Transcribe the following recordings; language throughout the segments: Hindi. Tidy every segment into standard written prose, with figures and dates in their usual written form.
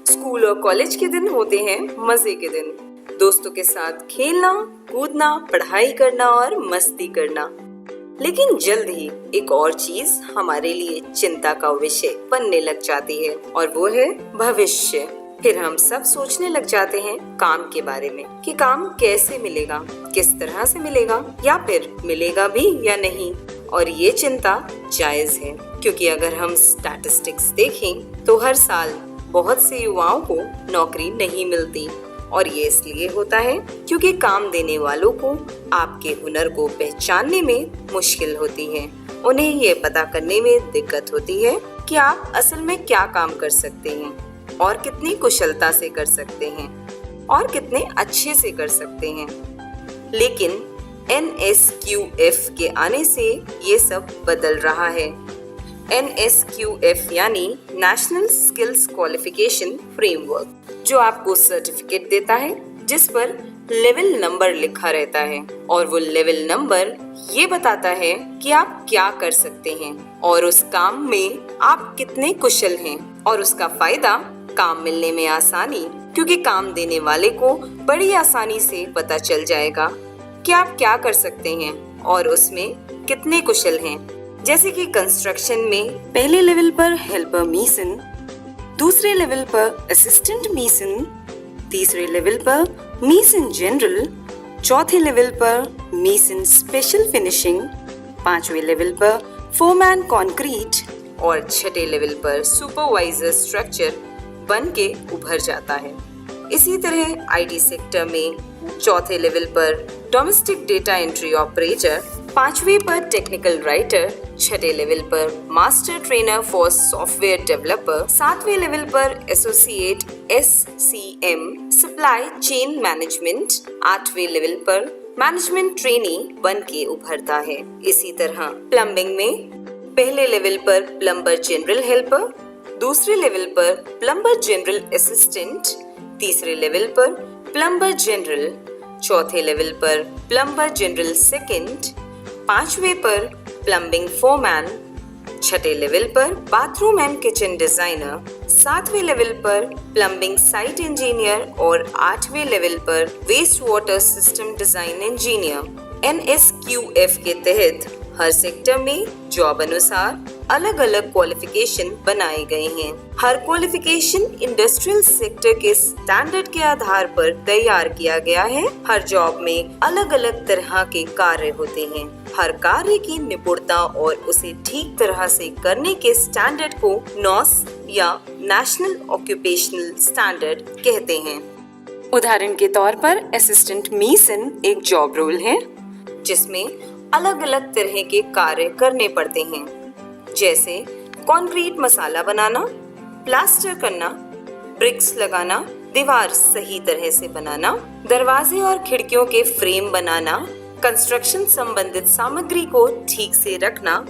स्कूल और कॉलेज के दिन होते हैं मजे के दिन। दोस्तों के साथ खेलना, कूदना, पढ़ाई करना और मस्ती करना। लेकिन जल्द ही एक और चीज हमारे लिए चिंता का विषय बनने लग जाती है और वो है भविष्य। फिर हम सब सोचने लग जाते हैं काम के बारे में कि काम कैसे मिलेगा, किस तरह से मिलेगा या फिर मिलेगा भी या नहीं। और ये चिंता जायज है, क्योंकि अगर हम स्टैटिस्टिक्स देखें तो हर साल बहुत से युवाओं को नौकरी नहीं मिलती। और ये इसलिए होता है क्योंकि काम देने वालों को आपके हुनर को पहचानने में मुश्किल होती है। उन्हें ये पता करने में दिक्कत होती है कि आप असल में क्या काम कर सकते हैं और कितनी कुशलता से कर सकते हैं और कितने अच्छे से कर सकते हैं। लेकिन NSQF के आने से ये सब बदल रहा है। NSQF यानी नेशनल स्किल्स क्वालिफिकेशन फ्रेमवर्क, जो आपको सर्टिफिकेट देता है जिस पर लेवल नंबर लिखा रहता है। और वो लेवल नंबर ये बताता है कि आप क्या कर सकते हैं और उस काम में आप कितने कुशल हैं। और उसका फायदा काम मिलने में आसानी, क्योंकि काम देने वाले को बड़ी आसानी से पता चल जाएगा कि आप क्या कर सकते हैं और उसमें कितने कुशल हैं। जैसे कि कंस्ट्रक्शन में पहले लेवल पर हेल्पर मीसन, दूसरे लेवल पर असिस्टेंट मीसन, तीसरे लेवल पर मीसन जनरल, चौथे लेवल पर मीसन स्पेशल फिनिशिंग, पांचवें लेवल पर फोरमैन कंक्रीट और छठे लेवल पर सुपरवाइजर स्ट्रक्चर बन के उभर जाता है। इसी तरह IT सेक्टर में चौथे लेवल पर डोमेस्टिक डेटा एंट्री ऑपरेटर, पांचवें पर टेक्निकल राइटर, छठे लेवल पर master trainer for software developer, सातवें लेवल पर associate SCM supply chain management, आठवें लेवल पर मैनेजमेंट ट्रेनी बन के उभरता है। इसी तरह प्लम्बिंग में पहले लेवल पर प्लम्बर जनरल हेल्पर, दूसरे लेवल पर प्लम्बर जनरल असिस्टेंट, तीसरे लेवल पर प्लम्बर जनरल, चौथे लेवल पर प्लम्बर जनरल सेकंड, पांचवें पर प्लम्बिंग फोरमैन, छठे लेवल पर बाथरूम एंड किचन डिजाइनर, सातवें लेवल पर प्लम्बिंग साइट इंजीनियर और आठवें लेवल पर waste water system design engineer. NSQF के तहत हर सेक्टर में जॉब अनुसार अलग अलग क्वालिफिकेशन बनाए गए हैं। हर क्वालिफिकेशन इंडस्ट्रियल सेक्टर के स्टैंडर्ड के आधार पर तैयार किया गया है। हर जॉब में अलग अलग तरह के कार्य होते हैं। हर कार्य की निपुणता और उसे ठीक तरह से करने के स्टैंडर्ड को NOS या नेशनल ऑक्यूपेशनल स्टैंडर्ड कहते हैं। उदाहरण के तौर पर असिस्टेंट मीसन एक जॉब रोल है जिसमें अलग अलग तरह के कार्य करने पड़ते हैं, जैसे कंक्रीट मसाला बनाना, प्लास्टर करना, ब्रिक्स लगाना, दीवार सही तरह से बनाना, दरवाजे और खिड़कियों के फ्रेम बनाना, कंस्ट्रक्शन संबंधित सामग्री को ठीक से रखना।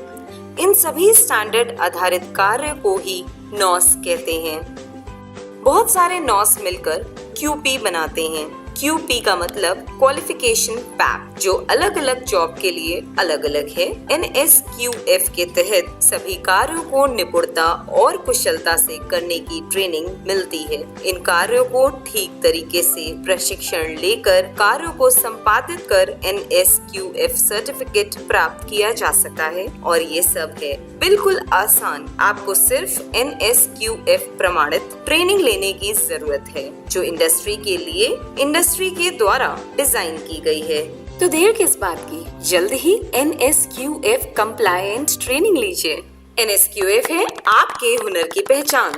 इन सभी स्टैंडर्ड आधारित कार्य को ही NOS कहते हैं। बहुत सारे NOS मिलकर QP बनाते हैं। QP का मतलब क्वालिफिकेशन पैक, जो अलग अलग जॉब के लिए अलग अलग है। NSQF के तहत सभी कार्यों को निपुणता और कुशलता से करने की ट्रेनिंग मिलती है। इन कार्यों को ठीक तरीके से प्रशिक्षण लेकर कार्यों को संपादित कर NSQF सर्टिफिकेट प्राप्त किया जा सकता है। और ये सब है बिल्कुल आसान। आपको सिर्फ NSQF प्रमाणित ट्रेनिंग लेने की जरूरत है, जो इंडस्ट्री के द्वारा डिजाइन की गई है। तो देर किस बात की, जल्द ही NSQF कंप्लायंट ट्रेनिंग लीजिए। NSQF है आपके हुनर की पहचान।